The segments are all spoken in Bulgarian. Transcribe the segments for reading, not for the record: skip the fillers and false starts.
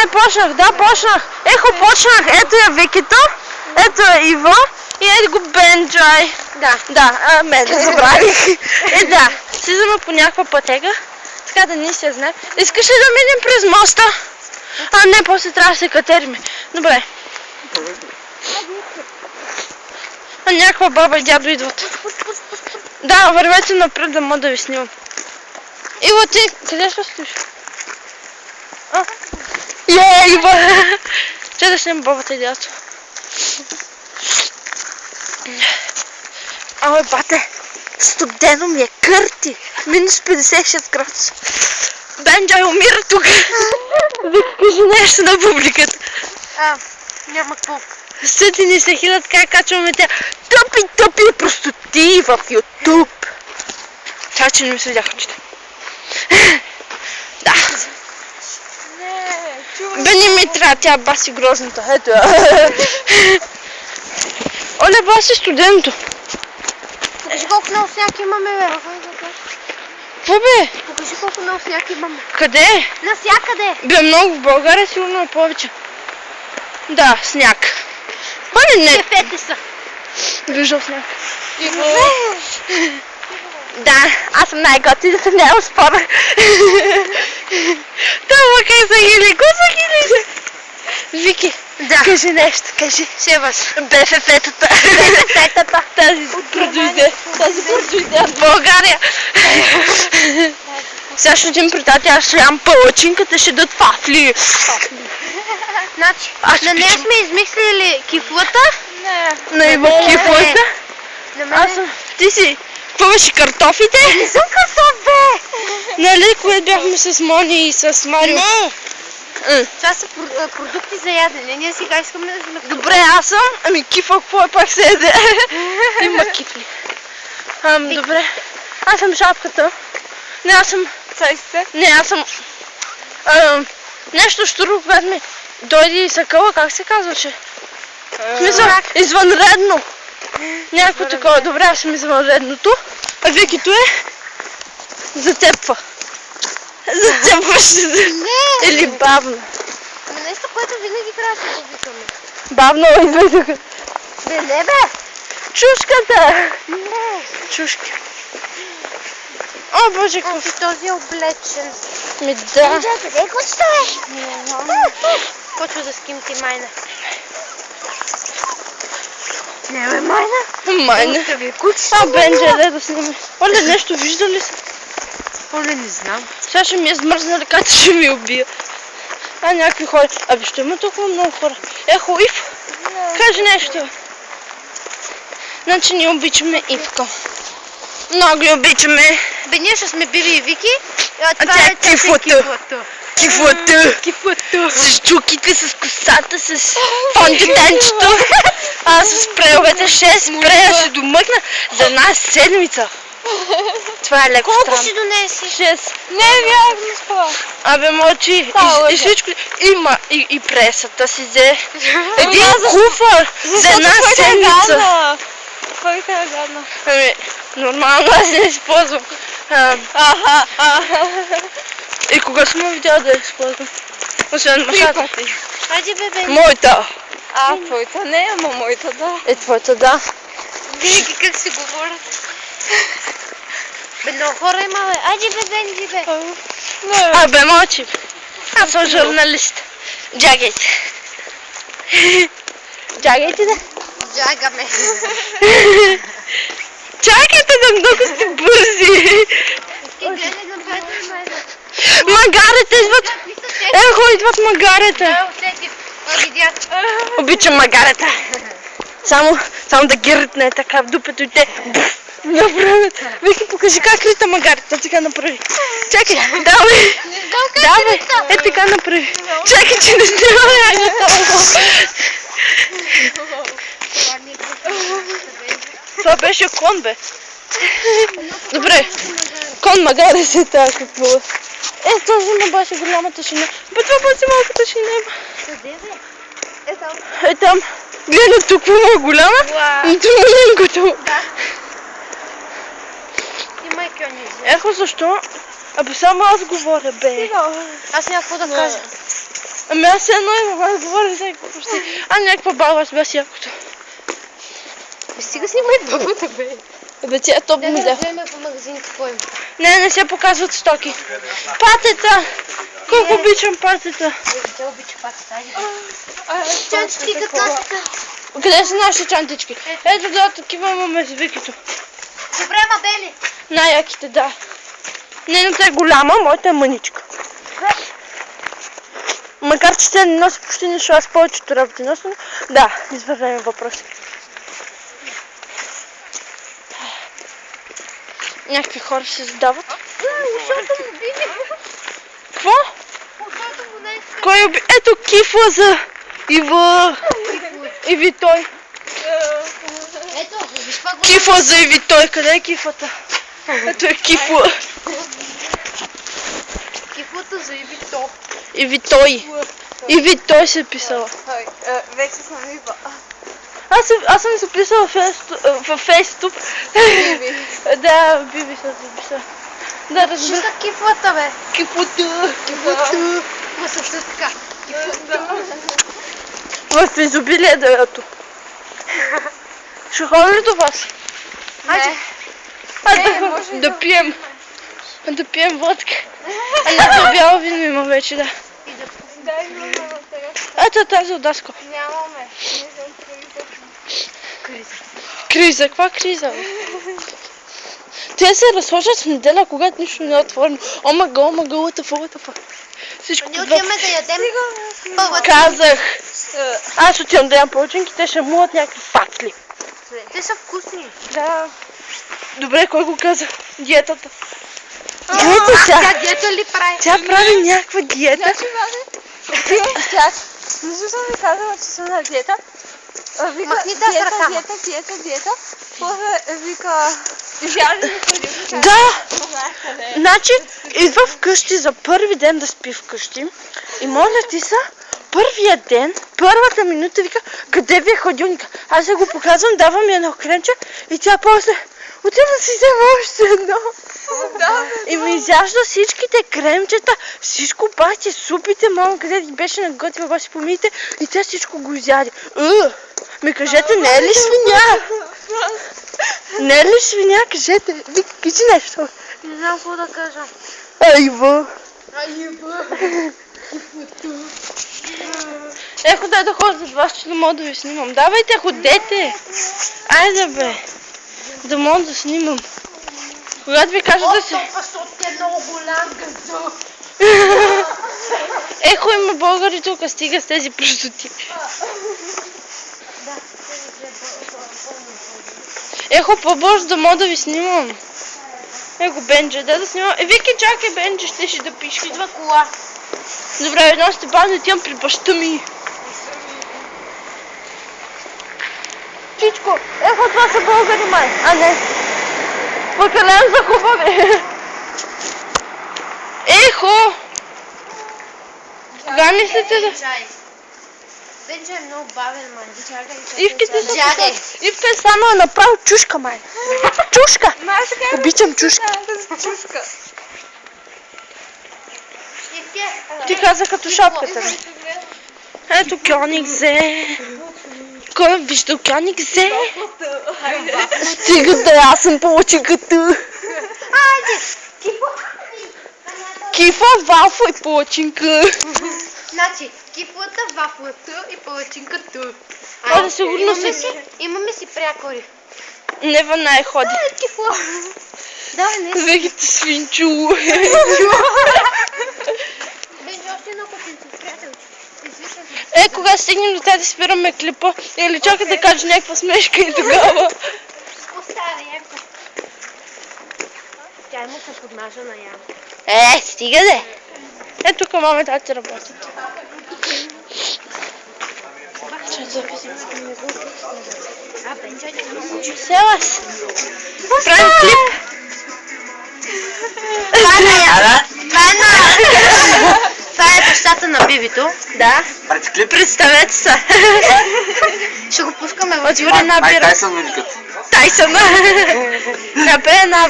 Не, почнах, да, почнах. Ехо, почнах. Ето я Викито, ето е Иво и ето го Бенджай. Да, мен да забравих. Да, слизаме по някаква пътека, така да ни се знае. Искаш ли да минем през моста? А, не, после трябва да се катериме. Добре. А някаква баба и дядо идват. Да, вървете напред да мога да ви снимам. Иво, ти къде ще стоиш? Иво! Че да снимам бабата и дядото. Абе, бате, студено ми е, кърти. Минус 56 градуса. Бенджай умира тук. Вика, кажи нещо на публиката. Няма какво. Съди ни се хилят как качваме тя тъпи простоти в YouTube. Чай, че не ми следяха очите. Да. Бе, не ми трябва, тя баси грозната. Ето я. Оле, баси студенто. Покажи колко много сняг имаме, бе. Какво бе? Покажи колко много сняг имаме. Къде? Навсякъде. Бе, много в България сигурно е повече. Да, сняг. Оле, не. Кефете са. Виждал сняг. Да, аз съм най-готината, няма спора. Това как са хили, го са хили. Вики, Да. кажи нещо, кажи. Севаш. БФФ-тата. БФФ-тата. Тази продуйде от България. Сега ще отидем при тати, аз ще ям палачинката, ще дадат вафли. Значи, на нея сме измислили кифлата. На Иво кифлата. На Аз съм... Ти си... Какво беше, картофите? Не съм картоф, бе! Нали, което бяхме с Мони и с Марио? Не! Това са продукти за ядене. Ние сега искаме да сме... Добре, аз съм. Ами кифа, какво е пак се еде? Има кифли. Добре. Аз съм жабката. Не, аз съм... Не, аз съм... Нещо щуро, когато ми дойде и съкъла, как се казваше? Смисъл, извънредно. Някакво такова. Добре, аз съм извънредното. А Викито е... Затепва. Затепваше. Или бавно. Но нещо, което винаги трябва да се го викаме. Бавно излизаха. Бе, не, бе! Чушката! Не! Чушки. О, боже, О, си този е облечен. Ми да. Къде е кучето, бе? Почва да скимти майна. Не, бе, майна. Майна. Остави кучето. Бенджи, дай да снимаме. Оле, нещо виждали са? Оле, не знам. Сега ще ми е смързна ръката, ще ми убия. Някакви хора. Абе, ще има толкова много хора. Ехо, Ив, кажи нещо. Значи ние обичаме Ивка. Много я обичаме. Бе, ние ще сме били и Вики. А тя е кифлата. Кифлата. Кифлата. С чуките, с косата, с фондитенчето. Аз с спрейовете 6 спрея ще домъкна за една седмица. Това е леко странно. Колко си донеси? 6. Не, вярно спа. Абе, мълчи. И всичко. Има и пресата си взе. Един куфър за една седмица. Твоята е гадна. Ами, нормално аз не използвам. И кога съм видяла да я използвам? Освен машата. Хайде, бебе. Моята. Твоята не, ама моята да. Е, твоята да. Винаги как си говорят. Бе, много хора има, бе. Айде, бе, Бенджи, бе. Абе, мълчи. Аз съм журналист. Джагайте. Джагайте, да. Джагаме. Чакайте, да много сте бързи. И гледай напред, майна. Магарите идват. Ехо, идват магарите. Видят. Обичам магарета. Само да ги ритне така в дупето и те направят. Вики, покажи как рита магарета. Така направи. Чакай, давай. Давай, е така направи. Чакай, че не снимаме. Това беше кон, бе. Добре. Кон магаре си така какво е. Този има баше голямата шина. Бе, това баше малката шина. Къде, бе? Е там. Е там. Гледай тук, много е голяма. И това маленькото. Да. Има и кьонизи. Ехо, защо? Абе, само аз говоря, бе. Аз няма какво да кажа. Ами аз едно имам, аз говоря за някакво почти. А някаква баба с без якото. Стига снимай бабата, бе. Бе, тя е топ Да модел. гледаме по магазин какво има. Не се показват стоки. Патета! Колко обичам патета. Тя обича патата, айде. Чанчки, какашката. Къде са нашите чантички? Ето да, такива имаме с Викито. Добре, ма бели. Най-яките, да. Нейната е голяма, моята е мъничка. Макар че тя не носи почти нищо, аз повечето работи нося, но да, извървяме въпроси. Някакви хора се задават. Ушата му биде. Какво? Ушата му не е. Кой уби? Ето кифла за Ива и Витой. Ето, виж пак го. Кифла за Ивитой. Къде е кифлата? Ето е кифла. Кифлата за Ивито. Ивитой. Ивитой се е писала. Вече съм Ива. Аз съм се писала във фейступ. Да, Биби се записа. Да, разбира. Чиста кифлата, бе. Кифлата. Ма също така. Кифлата. В изобилие да е тук. Ще ходим ли до вас? Айде. Да пием. Да пием водка. А не, бяло вино има вече, да. Дай ми на тега. Ето тази от Даско. Нямаме. Не съм криза. Криза, каква криза? Бе? Те се разхождат в неделя, когато нищо не е отворено. Омага, лътъфа. Всичко Ние отиваме да ядем пълвата. Казах. Аз отивам да ям палачинки, те ще мулят някакви факли. Те са вкусни. Да. Добре, кой го каза? Диетата. Диета тя. Тя диета ли прави? Тя прави някаква диета. Значи, Ваня, тя нищо съм ви казала, че съм на диета. Вика, Махни да с ръка, ма. диета. После вика, изяжда ми ходи. Да. Значи, идва вкъщи за първи ден да спи вкъщи. И моля ти са, първия ден, първата минута вика, къде ви е хладилника? Аз я го показвам, давам я едно кремче и тя после отива да си взема още едно. И ми изяжда всичките кремчета, всичко бахте, супите, мама къде ги беше наготвила, баш си помиите и тя всичко го изяде. Ми кажете, не е ли свиня? Не е ли свиня? Кажете, кажи нещо. Не знам какво да кажа. Айва. Ехо да ходя зад вас, че не мога да ви снимам. Давайте, ходете. Айде бе. Да мога да снимам. Когато ви кажа да се... Пасот е много голям газо. Ехо има българи тук, стига с тези пръстоти. Ехо по-бързо да мога да ви снимам. Ехо Бенджи, да снимам. Вики, чакай Бенджи, ще да пишеш. Идва кола. Добре, едно сте бавно отивам при баща ми. Чичко, ехо това са българи май. А не. Покалям за хубави. Ехо! Кога мислите да... Бенджи е много бавен, май. Ивките са... Джаде. Ивка е станала направо чушка, май. Чушка! Обичам чушка. Чушка. Ти каза като шапката ми. Ето Кьонигзе. Кой е виждал Кьонигзе? Стига да аз съм палачинката. Айде! Кифа, вафа и палачинка. Значи, кифлата, вафлата и палачинката. Айде, сигурно Имаме си прякори. Нева най-ходи. Кифла. Да, не си. Вегите свинчу. Бенджи, още едно купинце, приятелче. Е, кога стигнем до тази да спираме клипа, или чакай да кажа някаква смешка и тогава. Остане, яко. Тя му се подмажа на Ян. Стига де. Е, тук мама и тати работят. А, Бенджи, не го учи. Села се. Правим клип. Това е бащата на на бибито. Да. Правите клип? Представете се. Ще го пускаме в Отвори една Май бира. Тайсън мимикът. Тайсън. Набе една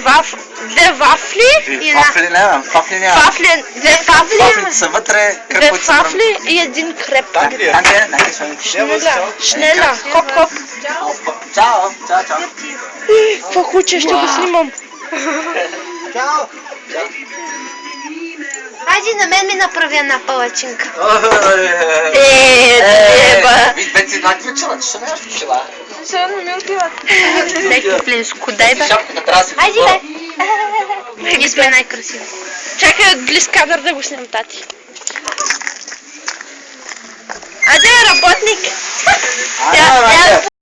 две вафли. И една. Вафли няма. Вафли няма. Вафли, две вафли. Вафлите са вътре. Две кръпват се вафли и един креп. Данке, Шнеля. Шнеля. Хоп, хоп. Чао. Чао, чао. Това куче, ще го снимам. Чао. Хайде на мен ми направи една палачинка. Еба. Вие двете си еднакви чела, защо нямаш чела? Ще не ми отиват. Дай куплинско, дай бе. Шапката трябва да си Хайде отгоре. бе. Ние сме най-красиви. Чакай от близ кадър да го снимам, тати. Аде, работник. Айде,